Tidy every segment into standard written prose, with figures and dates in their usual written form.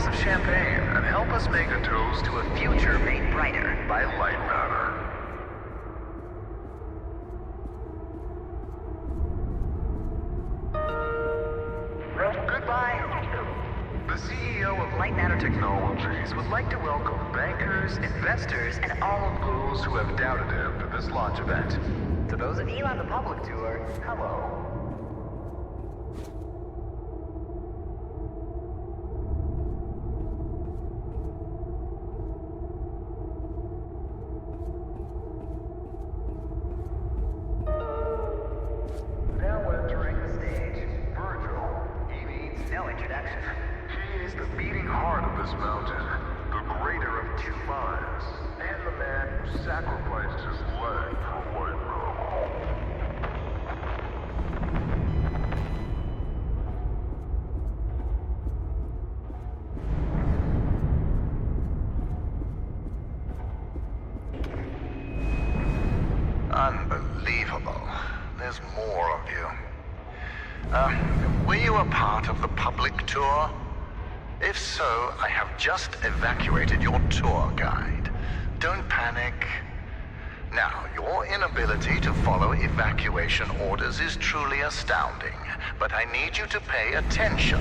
glass of champagne and help us make a toast to a future made brighter by Lightmatter. Goodbye. The CEO of Lightmatter Technologies would like to welcome bankers, investors, and all of those who have doubted him to this launch event. To those of you on the public tour, hello. This mountain, the greater of two minds, and the man who sacrificed his leg for Lightmatter. Unbelievable. There's more of you. Were you a part of the public tour? If so, I have just evacuated your tour guide. Don't panic. Now, your inability to follow evacuation orders is truly astounding, but I need you to pay attention.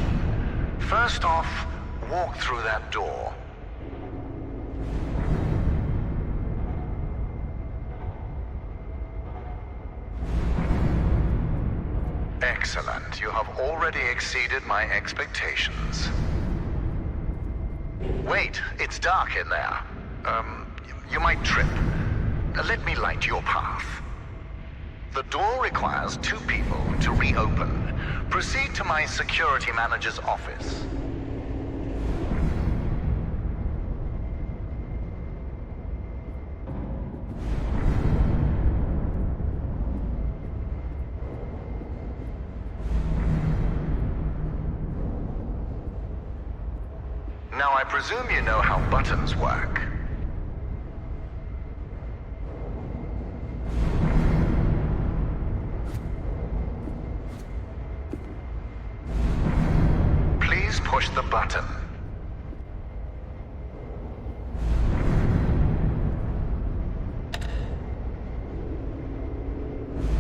First off, walk through that door. Excellent. You have already exceeded my expectations. Wait, it's dark in there. You might trip. Let me light your path. The door requires 2 people to reopen. Proceed to my security manager's office. Now, I presume you know how buttons work. Please push the button.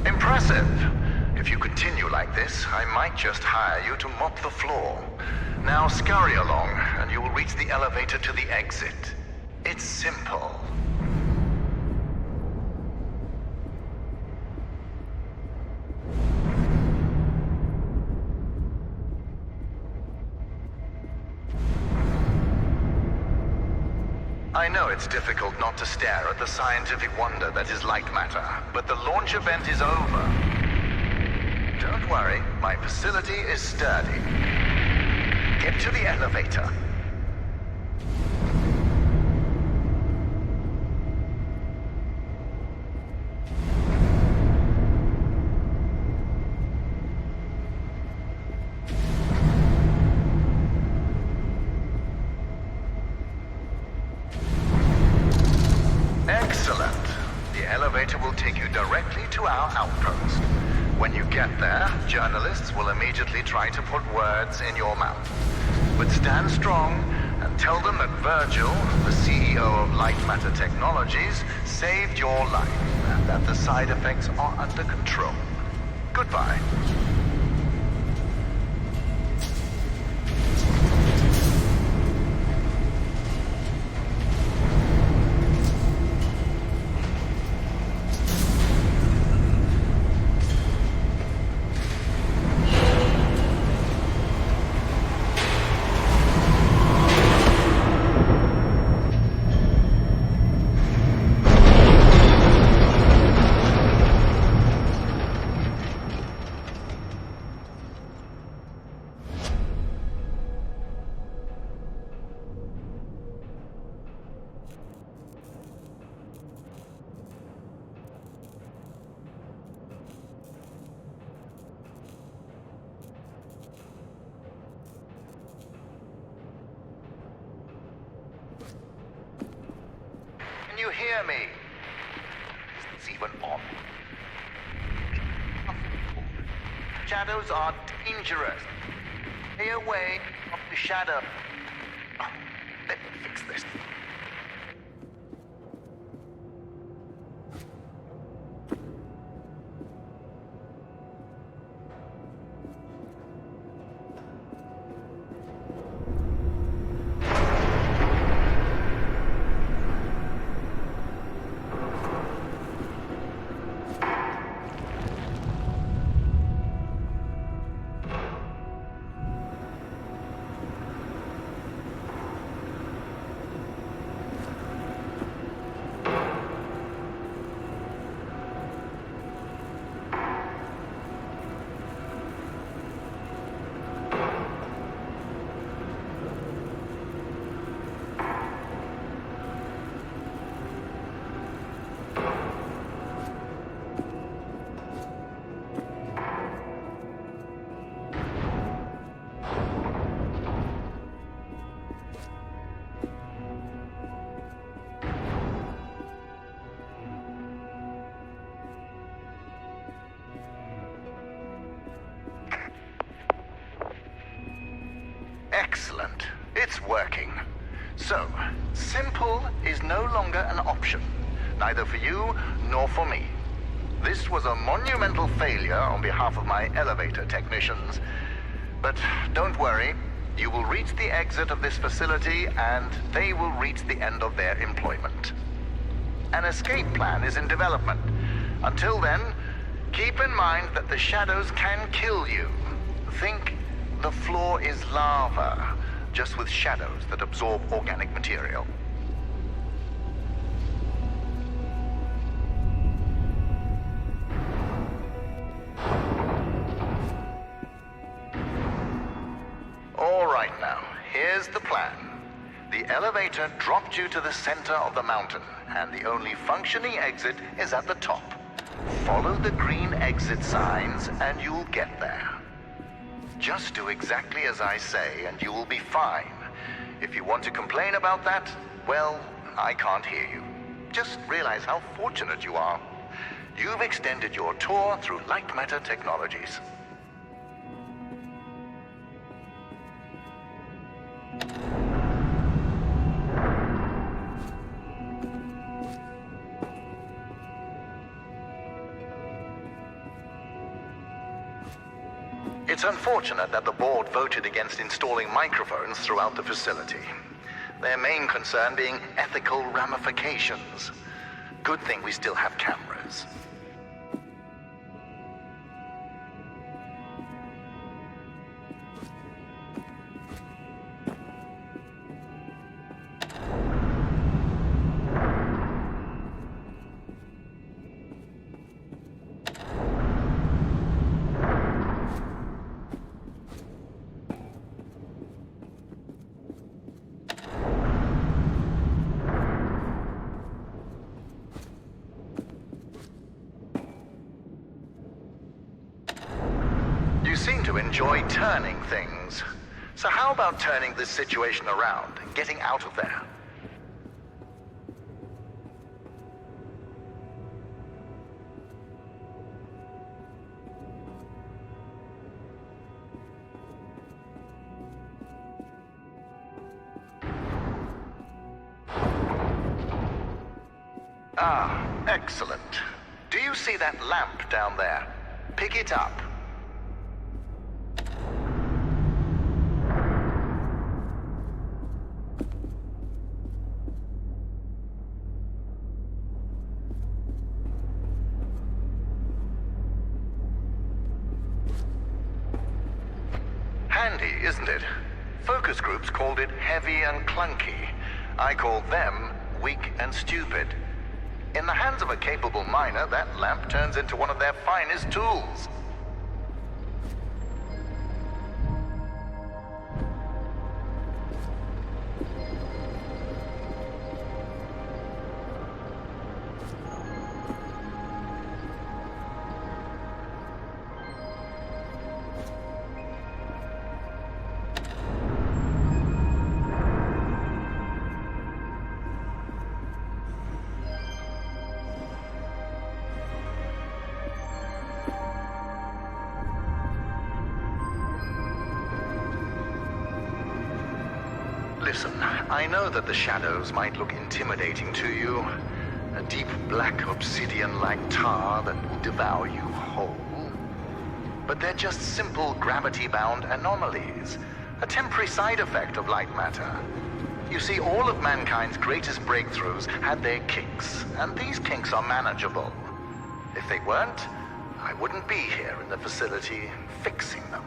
Impressive. If you continue like this, I might just hire you to mop the floor. Now scurry along, and you will reach the elevator to the exit. It's simple. I know it's difficult not to stare at the scientific wonder that is Lightmatter, but the launch event is over. Don't worry, my facility is sturdy. Get to the elevator. Excellent. The elevator will take you directly to our outpost. When you get there, journalists will immediately try to put words in your mouth. But stand strong and tell them that Virgil, the CEO of Lightmatter Technologies, saved your life and that the side effects are under control. Goodbye. You hear me? It's even on. Shadows are dangerous. Stay away from the shadow. next. Excellent. It's working. So, simple is no longer an option, neither for you nor for me. This was a monumental failure on behalf of my elevator technicians. But don't worry, you will reach the exit of this facility and they will reach the end of their employment. An escape plan is in development. Until then, keep in mind that the shadows can kill you. Think the floor is lava, just with shadows that absorb organic material. All right now, here's the plan. The elevator dropped you to the center of the mountain, and the only functioning exit is at the top. Follow the green exit signs, and you'll get there. Just do exactly as I say, and you will be fine. If you want to complain about that, well, I can't hear you. Just realize how fortunate you are. You've extended your tour through Lightmatter Technologies. It's unfortunate that the board voted against installing microphones throughout the facility. Their main concern being ethical ramifications. Good thing we still have cameras. You seem to enjoy turning things. So how about turning this situation around and getting out of there? Ah, excellent. Do you see that lamp down there? Pick it up. Handy, isn't it? Focus groups called it heavy and clunky. I called them weak and stupid. In the hands of a capable miner, that lamp turns into one of their finest tools. Listen, I know that the shadows might look intimidating to you. A deep black obsidian-like tar that will devour you whole. But they're just simple gravity-bound anomalies. A temporary side effect of light matter. You see, all of mankind's greatest breakthroughs had their kinks, and these kinks are manageable. If they weren't, I wouldn't be here in the facility fixing them.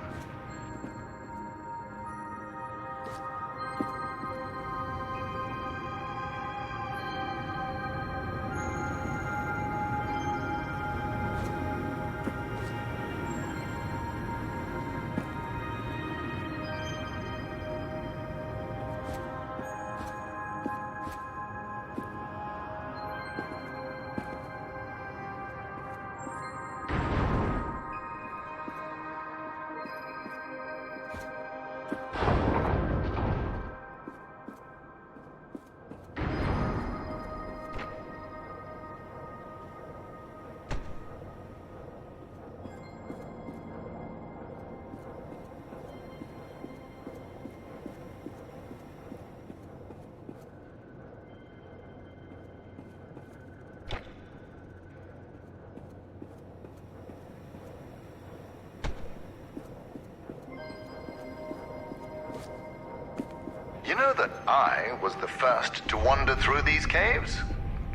You know that I was the first to wander through these caves?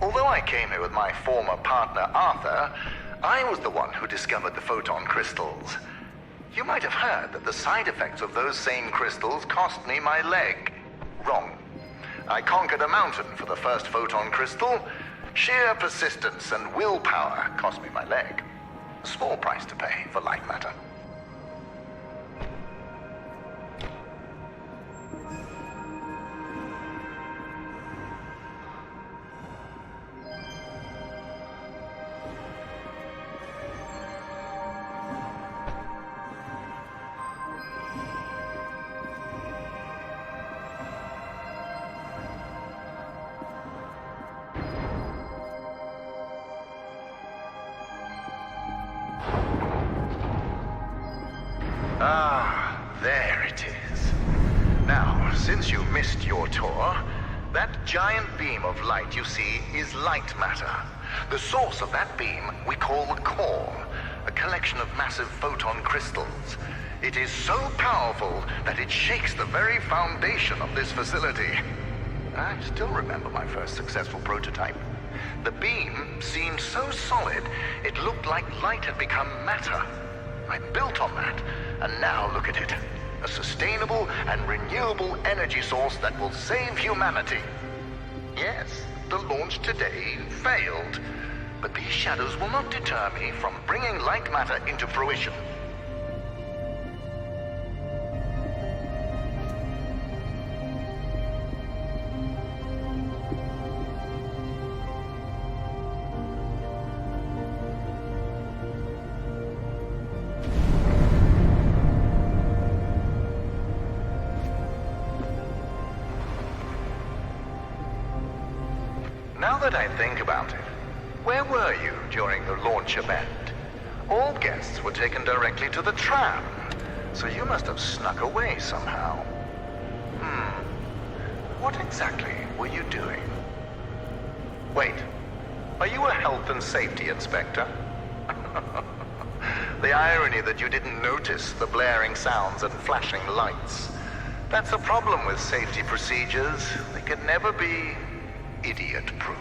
Although I came here with my former partner, Arthur, I was the one who discovered the photon crystals. You might have heard that the side effects of those same crystals cost me my leg. Wrong. I conquered a mountain for the first photon crystal. Sheer persistence and willpower cost me my leg. A small price to pay for light matter. Ah, there it is. Now, since you missed your tour, that giant beam of light you see is light matter. The source of that beam we call the core, a collection of massive photon crystals. It is so powerful that it shakes the very foundation of this facility. I still remember my first successful prototype. The beam seemed so solid, it looked like light had become matter. I built on that, and now look at it. A sustainable and renewable energy source that will save humanity. Yes, the launch today failed, but these shadows will not deter me from bringing light matter into fruition. Now that I think about it, where were you during the launch event? All guests were taken directly to the tram, so you must have snuck away somehow. What exactly were you doing? Wait, are you a health and safety inspector? The irony that you didn't notice the blaring sounds and flashing lights. That's a problem with safety procedures. They can never be idiot-proof.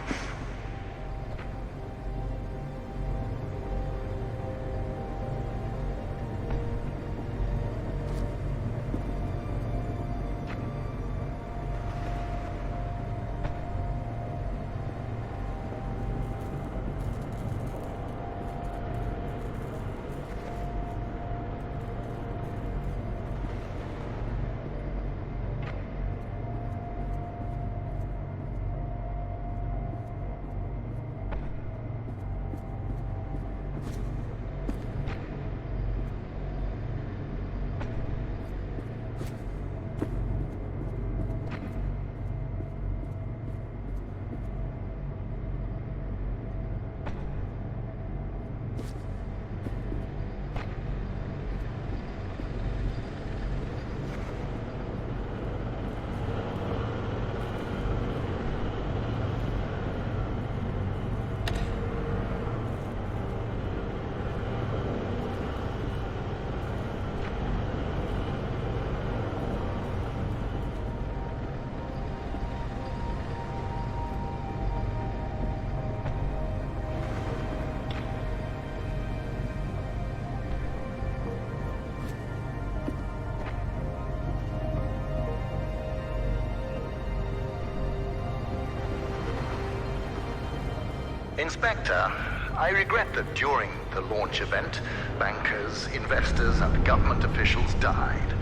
Inspector, I regret that during the launch event, bankers, investors, and government officials died.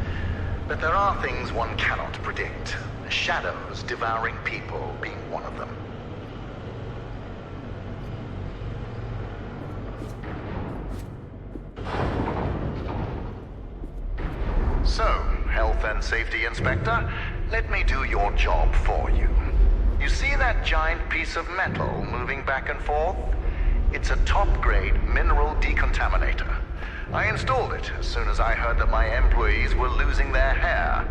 But there are things one cannot predict. Shadows devouring people being one of them. So, Health and Safety Inspector, let me do your job for you. You see that giant piece of metal moving back and forth? It's a top-grade mineral decontaminator. I installed it as soon as I heard that my employees were losing their hair.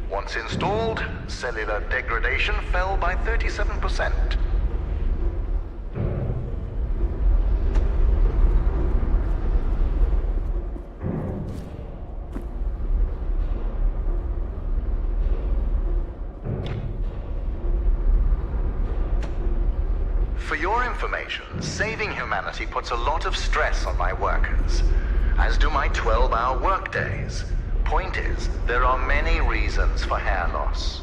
Once installed, cellular degradation fell by 37%. For your information, saving humanity puts a lot of stress on my workers, as do my 12-hour workdays. Point is, there are many reasons for hair loss.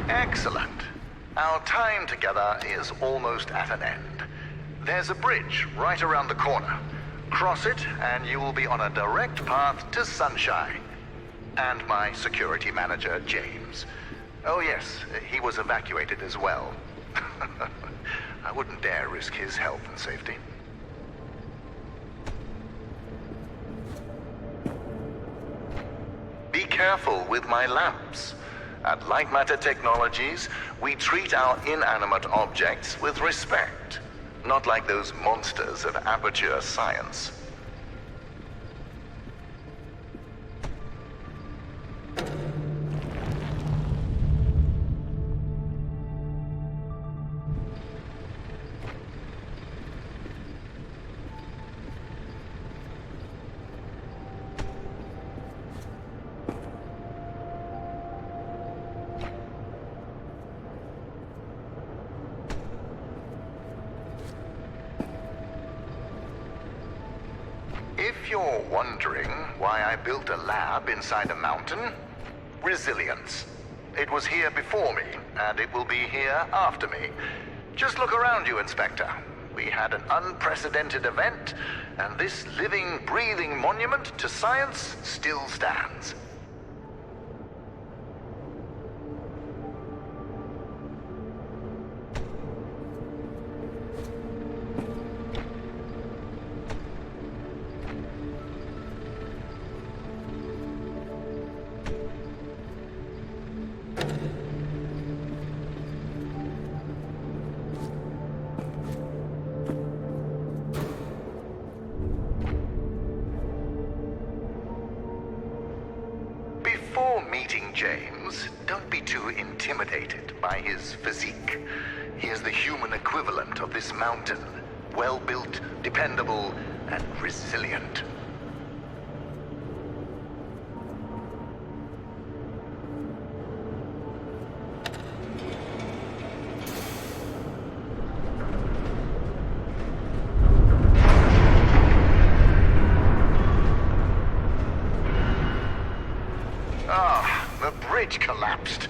Excellent. Our time together is almost at an end. There's a bridge right around the corner. Cross it, and you will be on a direct path to Sunshine. And my security manager, James. Oh yes, he was evacuated as well. I wouldn't dare risk his health and safety. Be careful with my lamps. At Lightmatter Technologies, we treat our inanimate objects with respect, not like those monsters of aperture science. If you're wondering why I built a lab inside a mountain, resilience. It was here before me, and it will be here after me. Just look around you, Inspector. We had an unprecedented event, and this living, breathing monument to science still stands. Before meeting James, don't be too intimidated by his physique. He is the human equivalent of this mountain. Well-built, dependable, and resilient. The bridge collapsed.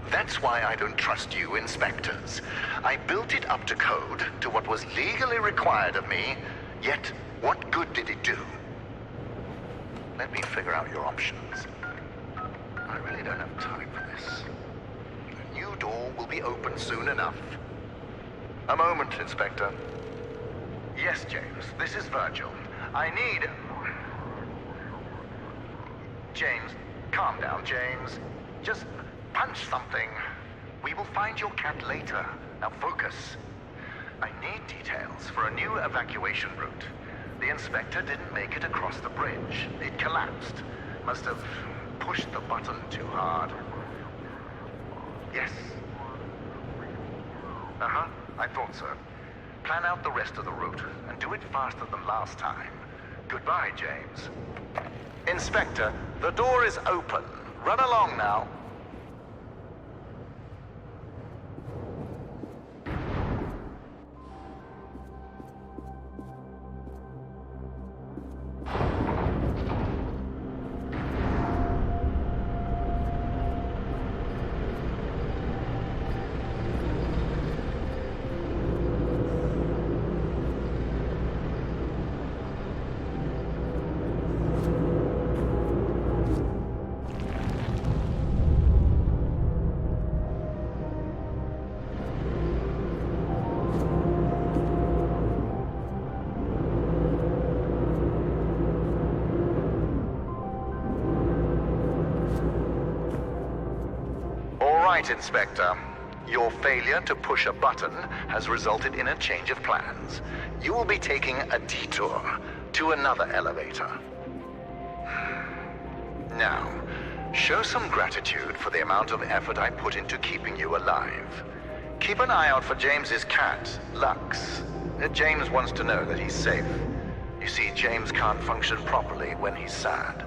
That's why I don't trust you, inspectors. I built it up to code, to what was legally required of me, yet what good did it do? Let me figure out your options. I really don't have time for this. The new door will be open soon enough. A moment, Inspector. Yes, James, this is Virgil. I need... James, calm down, James. Just punch something. We will find your cat later. Now focus. I need details for a new evacuation route. The inspector didn't make it across the bridge. It collapsed. Must have pushed the button too hard. Yes. Uh-huh, I thought so. Plan out the rest of the route, and do it faster than last time. Goodbye, James. Inspector, the door is open. Run along now. Right, Inspector. Your failure to push a button has resulted in a change of plans. You will be taking a detour to another elevator. Now, show some gratitude for the amount of effort I put into keeping you alive. Keep an eye out for James's cat, Lux. James wants to know that he's safe. You see, James can't function properly when he's sad.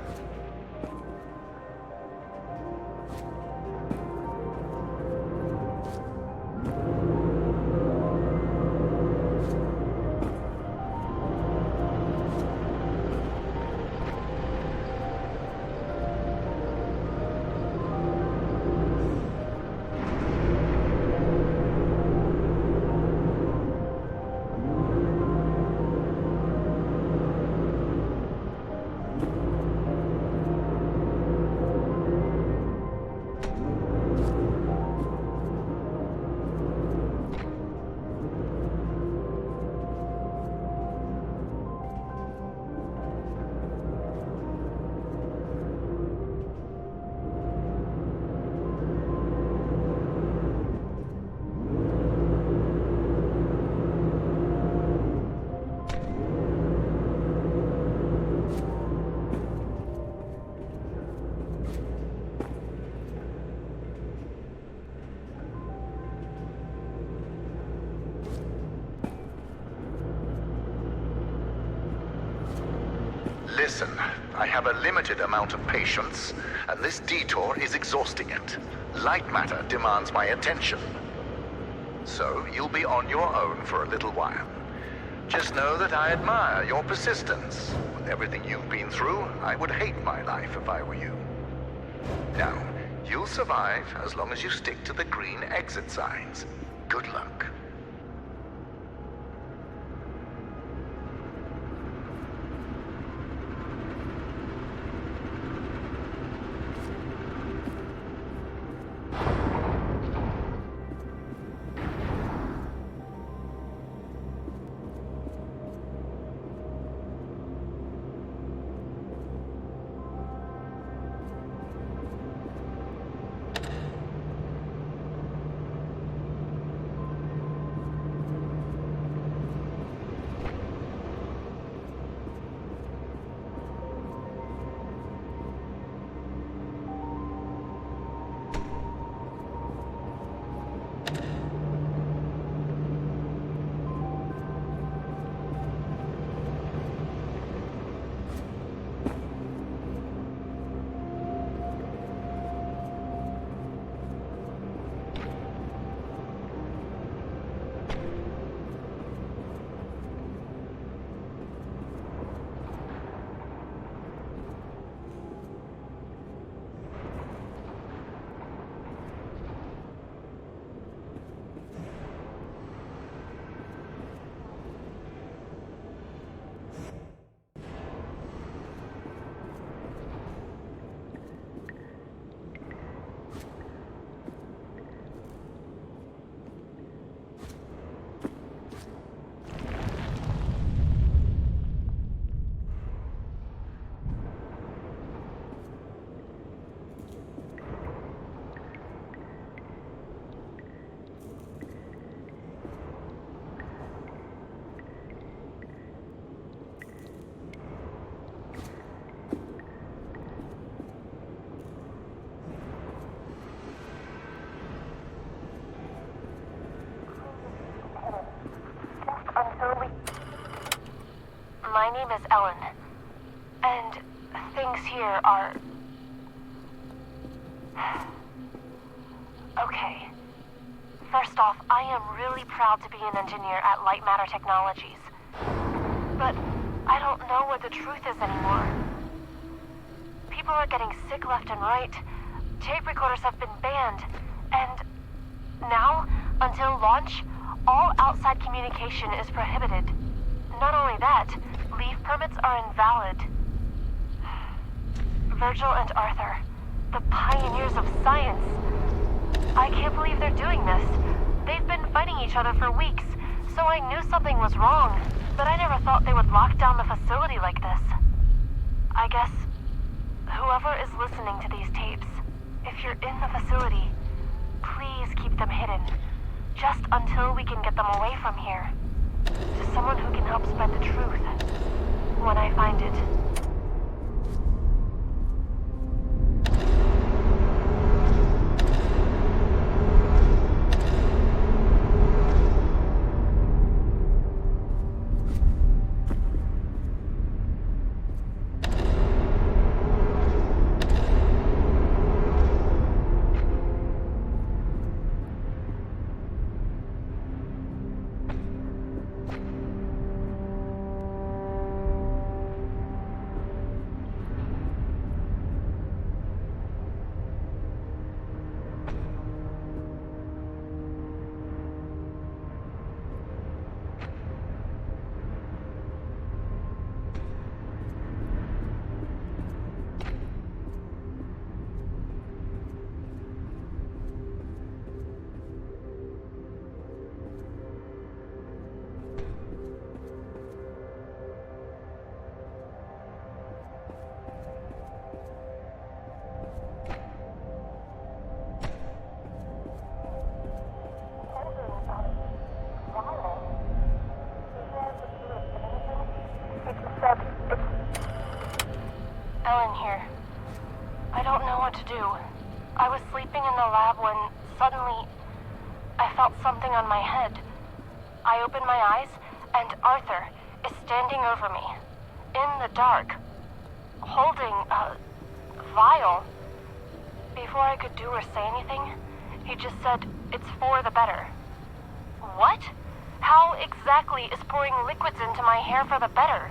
Listen, I have a limited amount of patience, and this detour is exhausting it. Lightmatter demands my attention. So, you'll be on your own for a little while. Just know that I admire your persistence. With everything you've been through, I would hate my life if I were you. Now, you'll survive as long as you stick to the green exit signs. Good luck. My name is Ellen, and things here are... Okay. First off, I am really proud to be an engineer at Lightmatter Technologies. But I don't know what the truth is anymore. People are getting sick left and right. Tape recorders have been banned. And now, until launch, all outside communication is prohibited. Not only that, leave permits are invalid. Virgil and Arthur, the pioneers of science. I can't believe they're doing this. They've been fighting each other for weeks, so I knew something was wrong, but I never thought they would lock down the facility like this. I guess whoever is listening to these tapes, if you're in the facility, please keep them hidden, just until we can get them away from here. To someone who can help spread the truth, when I find it. Ellen here. I don't know what to do. I was sleeping in the lab when, suddenly, I felt something on my head. I opened my eyes, and Arthur is standing over me, in the dark, holding a vial. Before I could do or say anything, he just said, "It's for the better." What? How exactly is pouring liquids into my hair for the better?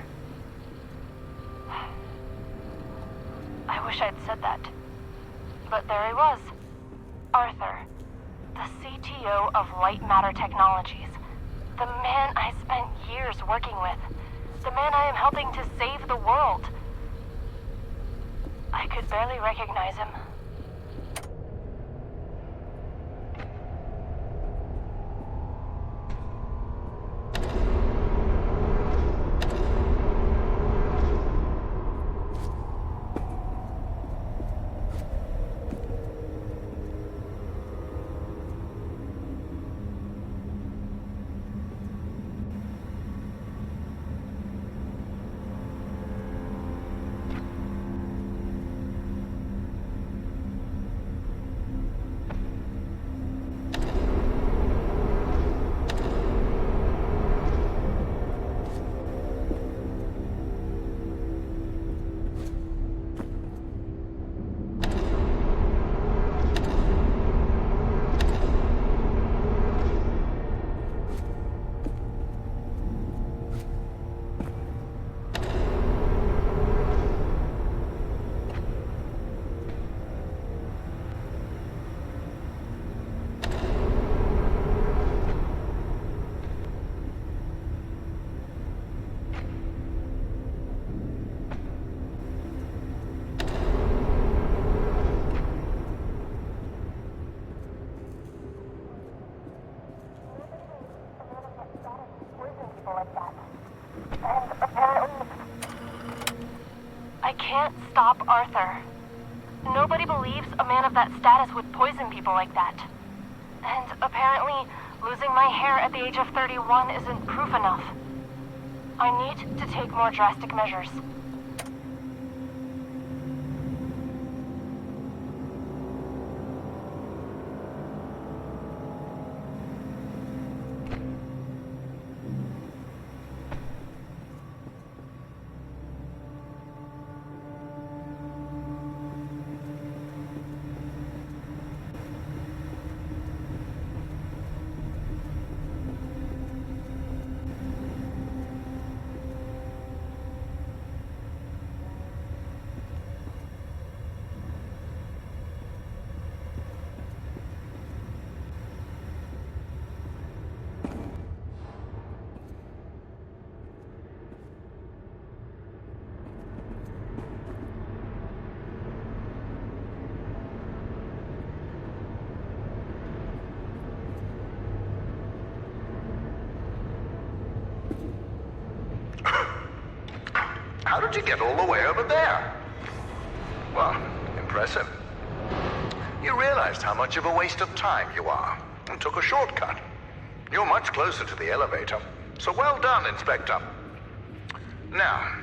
I wish I'd said that. But there he was. Arthur, the CTO of Lightmatter Technologies. The man I spent years working with. The man I am helping to save the world. I could barely recognize him. I can't stop Arthur. Nobody believes a man of that status would poison people like that. And apparently, losing my hair at the age of 31 isn't proof enough. I need to take more drastic measures. How'd you get all the way over there? Well, impressive. You realized how much of a waste of time you are, and took a shortcut. You're much closer to the elevator, so well done, Inspector. Now,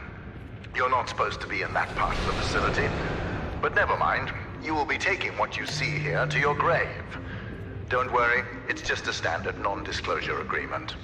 you're not supposed to be in that part of the facility, but never mind. You will be taking what you see here to your grave. Don't worry, it's just a standard non-disclosure agreement.